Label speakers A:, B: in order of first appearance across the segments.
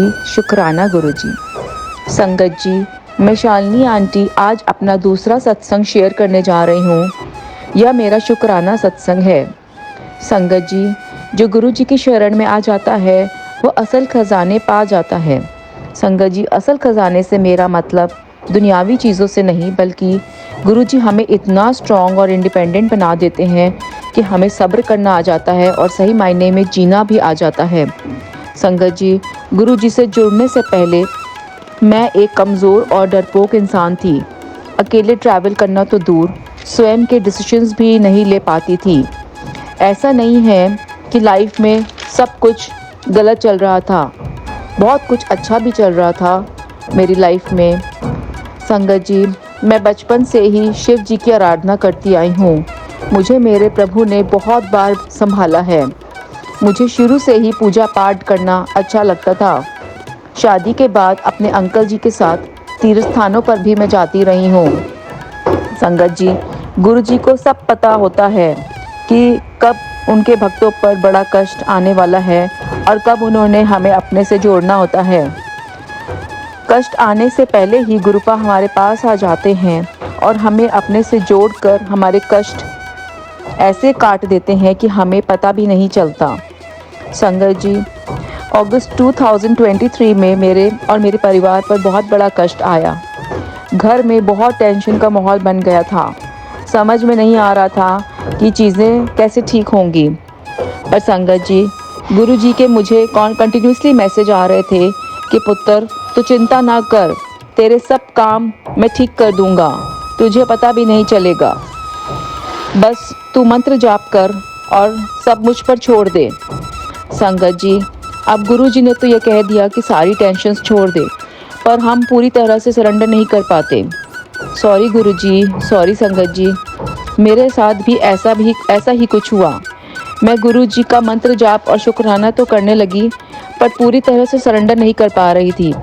A: शुक्राना गुरुजी। संगत जी, मैं शालिनी आंटी आज अपना दूसरा सत्संग शेयर करने जा रही हूँ। यह मेरा शुक्राना सत्संग है। संगत जी, जो गुरु जी की शरण में आ जाता है वो असल खजाने पा जाता है। संगत जी, असल खजाने से मेरा मतलब दुनियावी चीज़ों से नहीं, बल्कि गुरु जी हमें इतना स्ट्रॉन्ग और इंडिपेंडेंट बना देते हैं कि हमें सब्र करना आ जाता है और सही मायने में जीना भी आ जाता है। संगत जी, गुरु जी से जुड़ने से पहले मैं एक कमज़ोर और डरपोक इंसान थी। अकेले ट्रैवल करना तो दूर, स्वयं के डिसीजंस भी नहीं ले पाती थी। ऐसा नहीं है कि लाइफ में सब कुछ गलत चल रहा था, बहुत कुछ अच्छा भी चल रहा था मेरी लाइफ में। संगत जी, मैं बचपन से ही शिव जी की आराधना करती आई हूँ। मुझे मेरे प्रभु ने बहुत बार संभाला है। मुझे शुरू से ही पूजा पाठ करना अच्छा लगता था। शादी के बाद अपने अंकल जी के साथ तीर्थ स्थानों पर भी मैं जाती रही हूँ। संगत जी, गुरु जी को सब पता होता है कि कब उनके भक्तों पर बड़ा कष्ट आने वाला है और कब उन्होंने हमें अपने से जोड़ना होता है। कष्ट आने से पहले ही गुरुपा हमारे पास आ जाते हैं और हमें अपने से जोड़कर हमारे कष्ट ऐसे काट देते हैं कि हमें पता भी नहीं चलता। संगत जी, अगस्त 2023 में मेरे और मेरे परिवार पर बहुत बड़ा कष्ट आया। घर में बहुत टेंशन का माहौल बन गया था। समझ में नहीं आ रहा था कि चीज़ें कैसे ठीक होंगी। पर संगत जी, गुरु जी के मुझे कंटिन्यूसली मैसेज आ रहे थे कि पुत्र, तू चिंता ना कर, तेरे सब काम मैं ठीक कर दूंगा, तुझे पता भी नहीं चलेगा। बस तू मंत्र जाप कर और सब मुझ पर छोड़ दे। संगत जी, अब गुरु जी ने तो ये कह दिया कि सारी टेंशन्स छोड़ दे, पर हम पूरी तरह से सरेंडर नहीं कर पाते। सॉरी गुरु जी, सॉरी संगत जी, मेरे साथ भी ऐसा ही कुछ हुआ। मैं गुरु जी का मंत्र जाप और शुक्राना तो करने लगी, पर पूरी तरह से सरेंडर नहीं कर पा रही थी।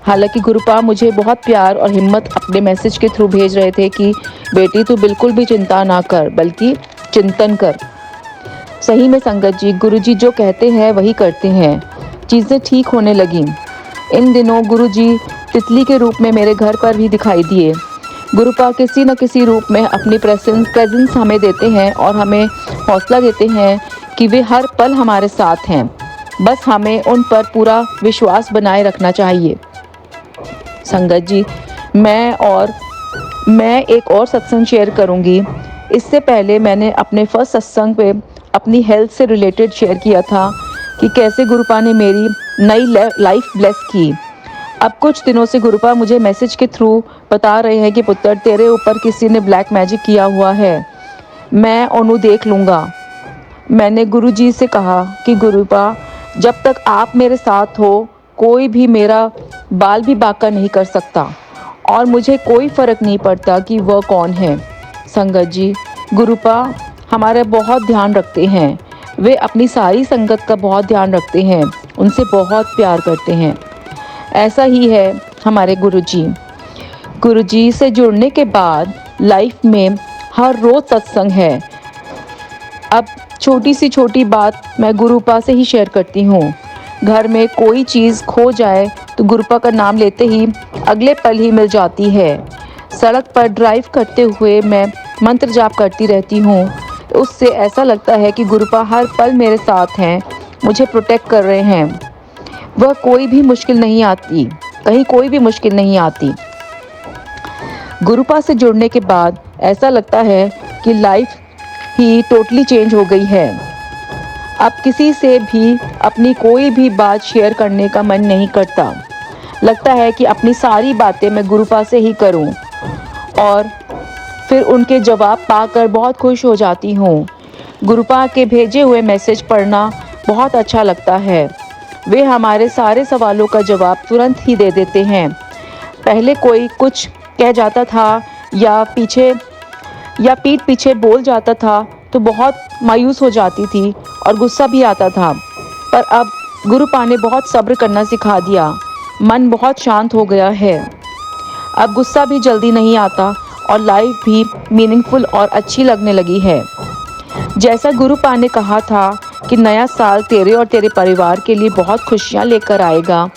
A: हालांकि गुरुपा मुझे बहुत प्यार और हिम्मत अपने मैसेज के थ्रू भेज रहे थे कि बेटी तू बिल्कुल भी चिंता ना कर, बल्कि चिंतन कर। सही में संगत जी, गुरु जी जो कहते हैं वही करते हैं। चीज़ें ठीक होने लगी। इन दिनों गुरु जी तितली के रूप में मेरे घर पर भी दिखाई दिए। गुरुपा किसी न किसी रूप में अपनी प्रेजेंस हमें देते हैं और हमें हौसला देते हैं कि वे हर पल हमारे साथ हैं। बस हमें उन पर पूरा विश्वास बनाए रखना चाहिए। संगत जी, मैं एक और सत्संग शेयर करूंगी। इससे पहले मैंने अपने फर्स्ट सत्संग पे अपनी हेल्थ से रिलेटेड शेयर किया था कि कैसे गुरुपा ने मेरी नई लाइफ ब्लेस की। अब कुछ दिनों से गुरुपा मुझे मैसेज के थ्रू बता रहे हैं कि पुत्र, तेरे ऊपर किसी ने ब्लैक मैजिक किया हुआ है, मैं उन्हें देख लूँगा। मैंने गुरु जी से कहा कि गुरुपा, जब तक आप मेरे साथ हो कोई भी मेरा बाल भी बांका नहीं कर सकता और मुझे कोई फ़र्क नहीं पड़ता कि वह कौन है। संगत जी, गुरुपा हमारा बहुत ध्यान रखते हैं। वे अपनी सारी संगत का बहुत ध्यान रखते हैं, उनसे बहुत प्यार करते हैं। ऐसा ही है हमारे गुरुजी। गुरुजी से जुड़ने के बाद लाइफ में हर रोज़ सत्संग है। अब छोटी सी छोटी बात मैं गुरुपा से ही शेयर करती हूँ। घर में कोई चीज़ खो जाए तो गुरुपा का नाम लेते ही अगले पल ही मिल जाती है। सड़क पर ड्राइव करते हुए मैं मंत्र जाप करती रहती हूँ। उससे ऐसा लगता है कि गुरुपा हर पल मेरे साथ हैं, मुझे प्रोटेक्ट कर रहे हैं। वह कोई भी मुश्किल नहीं आती, कहीं कोई भी मुश्किल नहीं आती। गुरुपा से जुड़ने के बाद ऐसा लगता है कि लाइफ ही टोटली चेंज हो गई है। अब किसी से भी अपनी कोई भी बात शेयर करने का मन नहीं करता। लगता है कि अपनी सारी बातें मैं गुरुपा से ही करूं और फिर उनके जवाब पाकर बहुत खुश हो जाती हूं। गुरुपा के भेजे हुए मैसेज पढ़ना बहुत अच्छा लगता है। वे हमारे सारे सवालों का जवाब तुरंत ही दे देते हैं। पहले कोई कुछ कह जाता था या पीठ पीछे बोल जाता था तो बहुत मायूस हो जाती थी और गुस्सा भी आता था, पर अब गुरुपा ने बहुत सब्र करना सिखा दिया। मन बहुत शांत हो गया है। अब गुस्सा भी जल्दी नहीं आता और लाइफ भी मीनिंगफुल और अच्छी लगने लगी है। जैसा गुरुपा ने कहा था कि नया साल तेरे और तेरे परिवार के लिए बहुत खुशियाँ लेकर आएगा,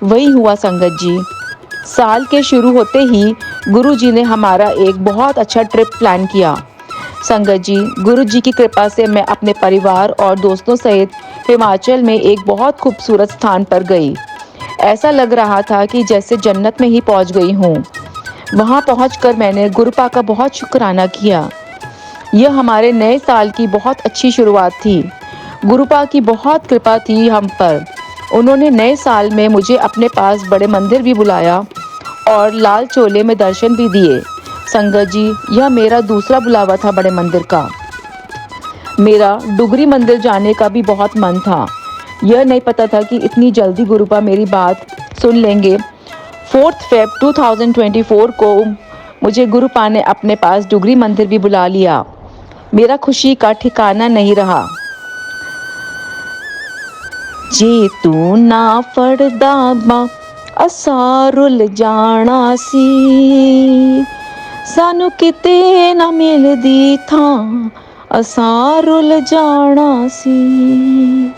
A: वही हुआ संगत जी। साल के शुरू होते ही गुरुजी ने हमारा एक बहुत अच्छा ट्रिप प्लान किया। संगत जी, गुरुजी की कृपा से मैं अपने परिवार और दोस्तों सहित हिमाचल में एक बहुत खूबसूरत स्थान पर गई। ऐसा लग रहा था कि जैसे जन्नत में ही पहुंच गई हूँ। वहां पहुंचकर मैंने गुरुपा का बहुत शुक्राना किया। यह हमारे नए साल की बहुत अच्छी शुरुआत थी। गुरुपा की बहुत कृपा थी हम पर। उन्होंने नए साल में मुझे अपने पास बड़े मंदिर भी बुलाया और लाल चोले में दर्शन भी दिए। संगत जी, यह मेरा दूसरा बुलावा था बड़े मंदिर का। मेरा डुगरी मंदिर जाने का भी बहुत मन था। यह नहीं पता था कि इतनी जल्दी गुरुपा मेरी बात सुन लेंगे। 4 फेब 2024 को मुझे गुरुपा ने अपने पास डुगरी मंदिर भी बुला लिया। मेरा खुशी का ठिकाना नहीं रहा। जे तू ना फड़दा मां असा रुल जाना सी, सानू किते ना मिलदी थां असा रुल जाना सी।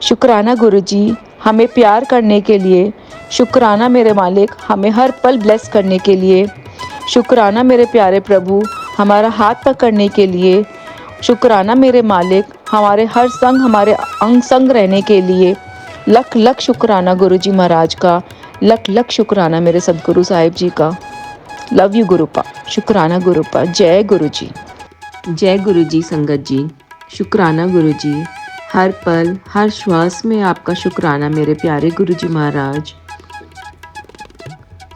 A: शुक्राना गुरुजी, हमें प्यार करने के लिए। शुक्राना मेरे मालिक, हमें हर पल ब्लेस करने के लिए। शुक्राना मेरे प्यारे प्रभु, हमारा हाथ पकड़ने के लिए। शुक्राना मेरे मालिक, हमारे हर संग हमारे अंग संग रहने के लिए। लख लख शुक्राना गुरुजी महाराज का। लख लख शुक्राना मेरे सदगुरु साहिब जी का। Love you गुरुपा। शुक्राना गुरुपा। जय गुरुजी। जय गुरुजी संगत जी। शुक्राना गुरुजी। हर पल हर श्वास में आपका शुक्राना मेरे प्यारे गुरुजी महाराज।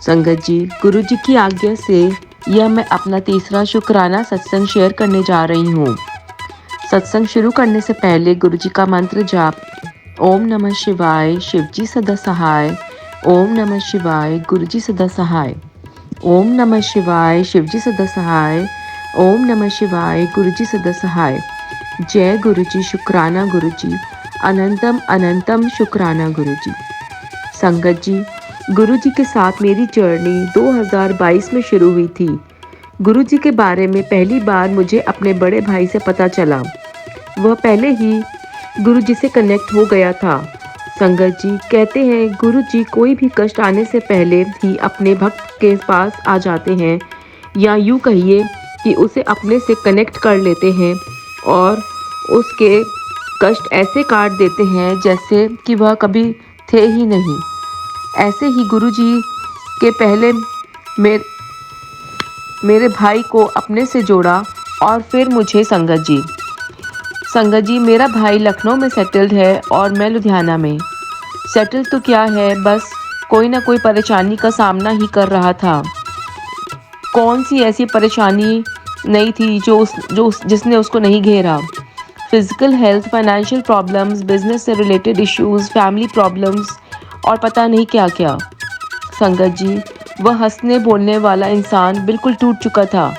A: संगत जी, गुरुजी की आज्ञा से यह मैं अपना तीसरा शुक्राना सत्संग शेयर करने जा रही हूँ। सत्संग शुरू करने से पहले गुरुजी का मंत्र जाप। ओम नमः शिवाय, शिवजी सदा सहाय। ओम नमः शिवाय, गुरुजी सदा सहाय। ओम नमः शिवाय, शिवजी सदा सहाय। ओम नमः शिवाय, गुरुजी सदा सहाय। जय गुरुजी। शुक्राना गुरुजी। अनंतम अनंतम शुक्राना गुरुजी। संगत जी, गुरुजी के साथ मेरी जर्नी 2022 में शुरू हुई थी। गुरुजी के बारे में पहली बार मुझे अपने बड़े भाई से पता चला। वह पहले ही गुरुजी से कनेक्ट हो गया था। संगत जी, कहते हैं गुरुजी कोई भी कष्ट आने से पहले ही अपने भक्त के पास आ जाते हैं, या यूँ कहिए कि उसे अपने से कनेक्ट कर लेते हैं और उसके कष्ट ऐसे काट देते हैं जैसे कि वह कभी थे ही नहीं। ऐसे ही गुरुजी के पहले मेरे भाई को अपने से जोड़ा और फिर मुझे। संगत जी, मेरा भाई लखनऊ में सेटल्ड है और मैं लुधियाना में। सेटल तो क्या है, बस कोई ना कोई परेशानी का सामना ही कर रहा था। कौन सी ऐसी परेशानी नहीं थी जिसने उसको नहीं घेरा। Physical health, financial problems, business से रिलेटेड इश्यूज, फैमिली प्रॉब्लम्स और पता नहीं क्या क्या। संगत जी, वह हंसने बोलने वाला इंसान बिल्कुल टूट चुका था।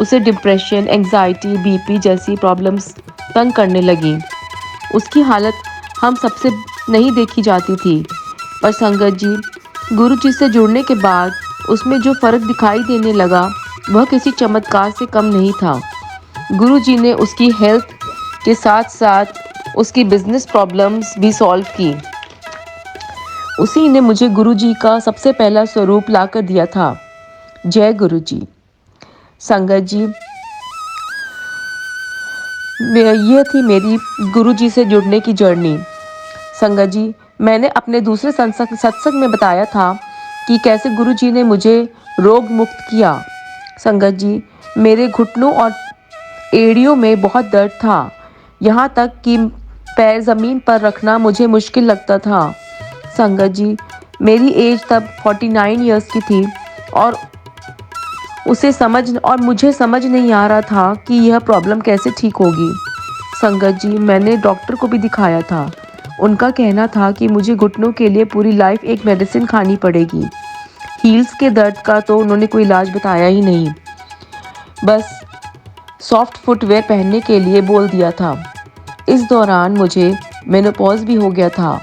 A: उसे डिप्रेशन, एंग्जाइटी, बीपी जैसी प्रॉब्लम्स तंग करने लगी। उसकी हालत हम सबसे नहीं देखी जाती थी, पर संगत जी, गुरुजी से जुड़ने के बाद उसमें जो फ़र्क दिखाई देने लगा वह किसी चमत्कार से कम नहीं था। गुरुजी ने उसकी हेल्थ के साथ साथ उसकी बिजनेस प्रॉब्लम्स भी सॉल्व की। उसी ने मुझे गुरुजी का सबसे पहला स्वरूप ला कर दिया था। जय गुरुजी। संगत जी, यह थी मेरी गुरुजी से जुड़ने की जर्नी। संगत जी, मैंने अपने दूसरे सत्संग में बताया था कि कैसे गुरुजी ने मुझे रोग मुक्त किया। संगत जी, मेरे घुटनों और एड़ियों में बहुत दर्द था, यहाँ तक कि पैर ज़मीन पर रखना मुझे मुश्किल लगता था। संगत जी, मेरी एज तब 49 इयर्स की थी और मुझे समझ नहीं आ रहा था कि यह प्रॉब्लम कैसे ठीक होगी। संगत जी, मैंने डॉक्टर को भी दिखाया था। उनका कहना था कि मुझे घुटनों के लिए पूरी लाइफ एक मेडिसिन खानी पड़ेगी। हील्स के दर्द का तो उन्होंने कोई इलाज बताया ही नहीं, बस सॉफ्ट फुटवेयर पहनने के लिए बोल दिया था। इस दौरान मुझे मेनोपॉज भी हो गया था,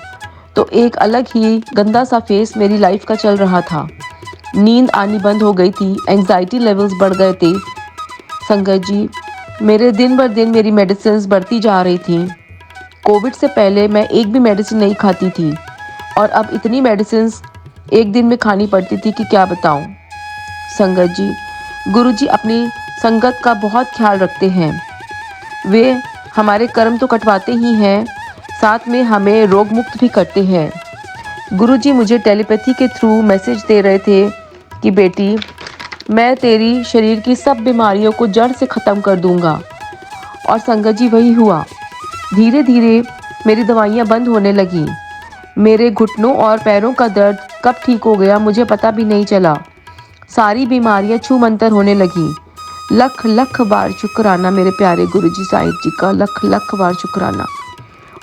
A: तो एक अलग ही गंदा सा फेस मेरी लाइफ का चल रहा था। नींद आनी बंद हो गई थी, एंग्जाइटी लेवल्स बढ़ गए थे। संगत जी, मेरे दिन बर दिन मेरी मेडिसिन बढ़ती जा रही थी। कोविड से पहले मैं एक भी मेडिसिन नहीं खाती थी और अब इतनी मेडिसिन एक दिन में खानी पड़ती थी कि क्या बताऊं। संगत जी, गुरुजी अपनी संगत का बहुत ख्याल रखते हैं। वे हमारे कर्म तो कटवाते ही हैं, साथ में हमें रोग मुक्त भी करते हैं। गुरुजी मुझे टेलीपैथी के थ्रू मैसेज दे रहे थे कि बेटी, मैं तेरी शरीर की सब बीमारियों को जड़ से ख़त्म कर दूंगा। और संगत जी, वही हुआ। धीरे धीरे मेरी दवाइयाँ बंद होने लगीं। मेरे घुटनों और पैरों का दर्द कब ठीक हो गया मुझे पता भी नहीं चला। सारी बीमारियाँ छू मंतर होने लगी। लख लख बार शुक्राना मेरे प्यारे गुरुजी साहिब जी का, लख लख बार शुक्राना।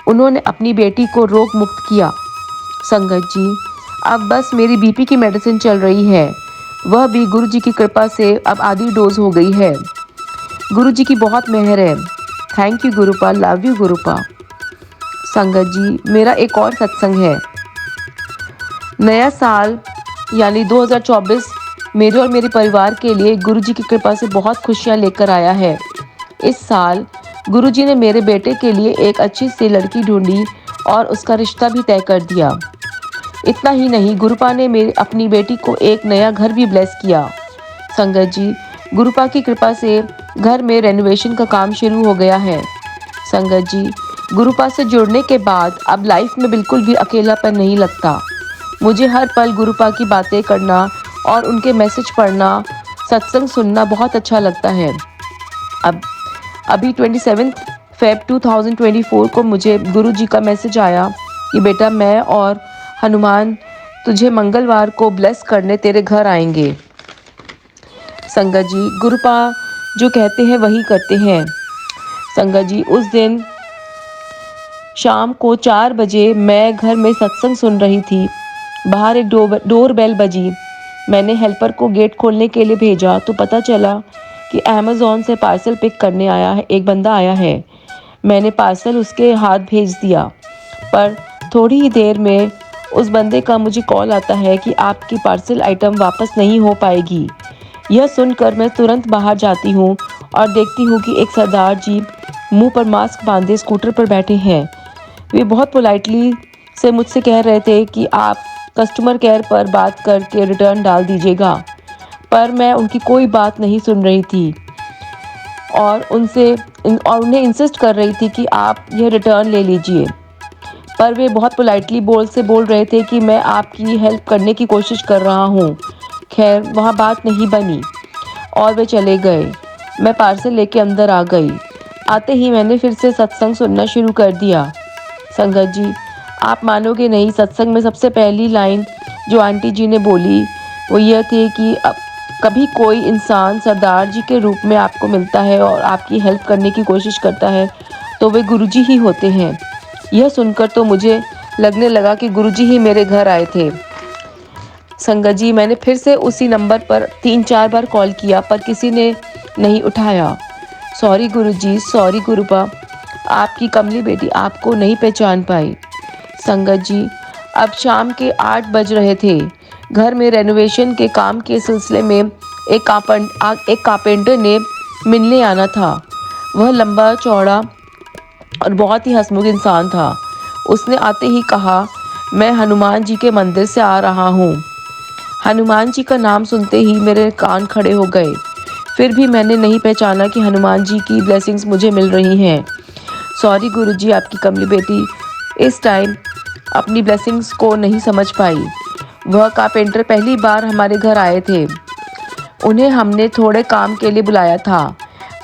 A: उन्होंने अपनी बेटी को रोग मुक्त किया। संगत जी, अब बस मेरी बीपी की मेडिसिन चल रही है, वह भी गुरुजी की कृपा से अब आधी डोज हो गई है। गुरुजी की बहुत मेहर है। Thank you Gurupa, love you Gurupa. संगत जी, मेरा एक और सत्संग है। नया साल यानी 2024 मेरे और मेरे परिवार के लिए गुरुजी की कृपा से बहुत खुशियां लेकर आया है। इस साल गुरुजी ने मेरे बेटे के लिए एक अच्छी सी लड़की ढूंढी और उसका रिश्ता भी तय कर दिया। इतना ही नहीं, गुरुपा ने मेरी अपनी बेटी को एक नया घर भी ब्लेस किया। संगत जी, गुरुपा की कृपा से घर में रेनोवेशन का काम शुरू हो गया है। संगत जी, गुरुपा से जुड़ने के बाद अब लाइफ में बिल्कुल भी अकेलापन नहीं लगता। मुझे हर पल गुरुपा की बातें करना और उनके मैसेज पढ़ना, सत्संग सुनना बहुत अच्छा लगता है। अब अभी 27 फेब 2024 को मुझे गुरुजी का मैसेज आया कि बेटा, मैं और हनुमान तुझे मंगलवार को ब्लेस करने तेरे घर आएंगे। संगत जी, गुरुपा जो कहते हैं वही करते हैं। संगत जी, उस दिन शाम को 4 बजे मैं घर में सत्संग सुन रही थी। बाहर एक डोर बेल बजी। मैंने हेल्पर को गेट खोलने के लिए भेजा तो पता चला कि अमेज़ॉन से पार्सल पिक करने आया है, एक बंदा आया है। मैंने पार्सल उसके हाथ भेज दिया, पर थोड़ी ही देर में उस बंदे का मुझे कॉल आता है कि आपकी पार्सल आइटम वापस नहीं हो पाएगी। यह सुनकर मैं तुरंत बाहर जाती हूँ और देखती हूँ कि एक सरदार जी मुंह पर मास्क बांधे स्कूटर पर बैठे हैं। वे बहुत पोलाइटली से मुझसे कह रहे थे कि आप कस्टमर केयर पर बात करके रिटर्न डाल दीजिएगा, पर मैं उनकी कोई बात नहीं सुन रही थी और उन्हें इंसिस्ट कर रही थी कि आप यह रिटर्न ले लीजिए। पर वे बहुत पोलाइटली बोल रहे थे कि मैं आपकी हेल्प करने की कोशिश कर रहा हूँ। खैर, वहाँ बात नहीं बनी और वे चले गए। मैं पार्सल लेके अंदर आ गई। आते ही मैंने फिर से सत्संग सुनना शुरू कर दिया। संगत जी, आप मानोगे नहीं, सत्संग में सबसे पहली लाइन जो आंटी जी ने बोली वो यह थी कि अब कभी कोई इंसान सरदार जी के रूप में आपको मिलता है और आपकी हेल्प करने की कोशिश करता है तो वे गुरुजी ही होते हैं। यह सुनकर तो मुझे लगने लगा कि गुरुजी ही मेरे घर आए थे। संगत जी, मैंने फिर से उसी नंबर पर 3-4 बार कॉल किया पर किसी ने नहीं उठाया। सॉरी गुरुजी, सॉरी गुरुपा, आपकी कमली बेटी आपको नहीं पहचान पाई। संगत जी, अब शाम के 8 बज रहे थे। घर में रेनोवेशन के काम के सिलसिले में एक कारपेंटर ने मिलने आना था। वह लंबा चौड़ा और बहुत ही हंसमुख इंसान था। उसने आते ही कहा, मैं हनुमान जी के मंदिर से आ रहा हूँ। हनुमान जी का नाम सुनते ही मेरे कान खड़े हो गए। फिर भी मैंने नहीं पहचाना कि हनुमान जी की ब्लेसिंग्स मुझे मिल रही हैं। सॉरी गुरुजी, आपकी कमली बेटी इस टाइम अपनी ब्लेसिंग्स को नहीं समझ पाई। वह कारपेंटर पहली बार हमारे घर आए थे। उन्हें हमने थोड़े काम के लिए बुलाया था,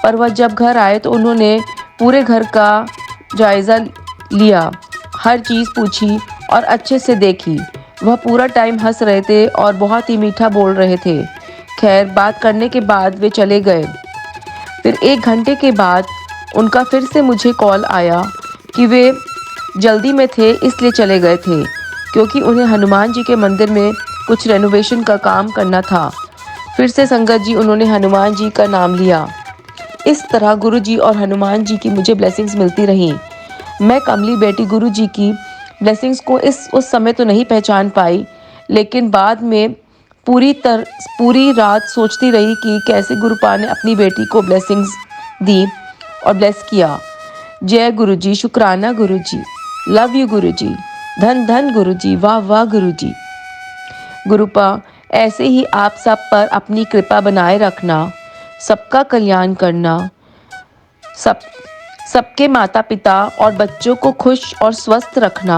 A: पर वह जब घर आए तो उन्होंने पूरे घर का जायज़ा लिया, हर चीज़ पूछी और अच्छे से देखी। वह पूरा टाइम हंस रहे थे और बहुत ही मीठा बोल रहे थे। खैर, बात करने के बाद वे चले गए। फिर 1 घंटे के बाद उनका फिर से मुझे कॉल आया कि वे जल्दी में थे इसलिए चले गए थे, क्योंकि उन्हें हनुमान जी के मंदिर में कुछ रेनोवेशन का काम करना था। फिर से संगत जी, उन्होंने हनुमान जी का नाम लिया। इस तरह गुरु जी और हनुमान जी की मुझे ब्लेसिंग्स मिलती रहीं। मैं कमली बेटी गुरु जी की ब्लेसिंग्स को उस समय तो नहीं पहचान पाई, लेकिन बाद में पूरी रात सोचती रही कि कैसे गुरुपा ने अपनी बेटी को ब्लेसिंग्स दी और ब्लेस किया। जय गुरु जी, शुक्राना गुरु जी, लव यू गुरु जी, धन धन गुरुजी, वाह वाह गुरुजी। गुरुपा, ऐसे ही आप सब पर अपनी कृपा बनाए रखना, सबका कल्याण करना, सब सबके माता पिता और बच्चों को खुश और स्वस्थ रखना,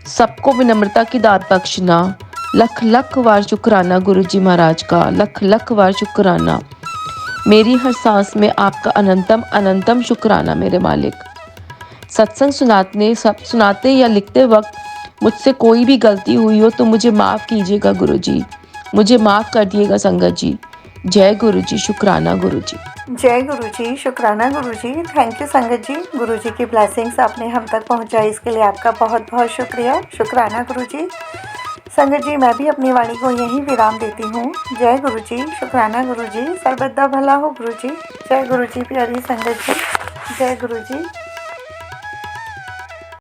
A: सबको विनम्रता की दात बख्शना। लख लख बार शुक्राना गुरुजी महाराज का, लख लख बार शुक्राना। मेरी हर सांस में आपका अनंतम अनंतम शुक्राना मेरे मालिक। सत्संग सुनाते या लिखते वक्त मुझसे कोई भी गलती हुई हो तो मुझे माफ़ कीजिएगा गुरुजी, मुझे माफ़ कर दिएगा संगत जी। जय गुरुजी, शुक्राना गुरुजी।
B: जय गुरुजी, शुक्राना गुरुजी। थैंक यू संगत जी, गुरुजी की ब्लेसिंग्स आपने हम तक पहुंचाई, इसके लिए आपका बहुत बहुत शुक्रिया। शुक्राना गुरुजी। संगत जी, मैं भी अपनी वाणी को यहीं विराम देती हूँ। जय गुरुजी, शुक्राना गुरुजी। सर्वदा भला हो गुरुजी। जय गुरुजी प्यारी संगत जी, जय गुरुजी।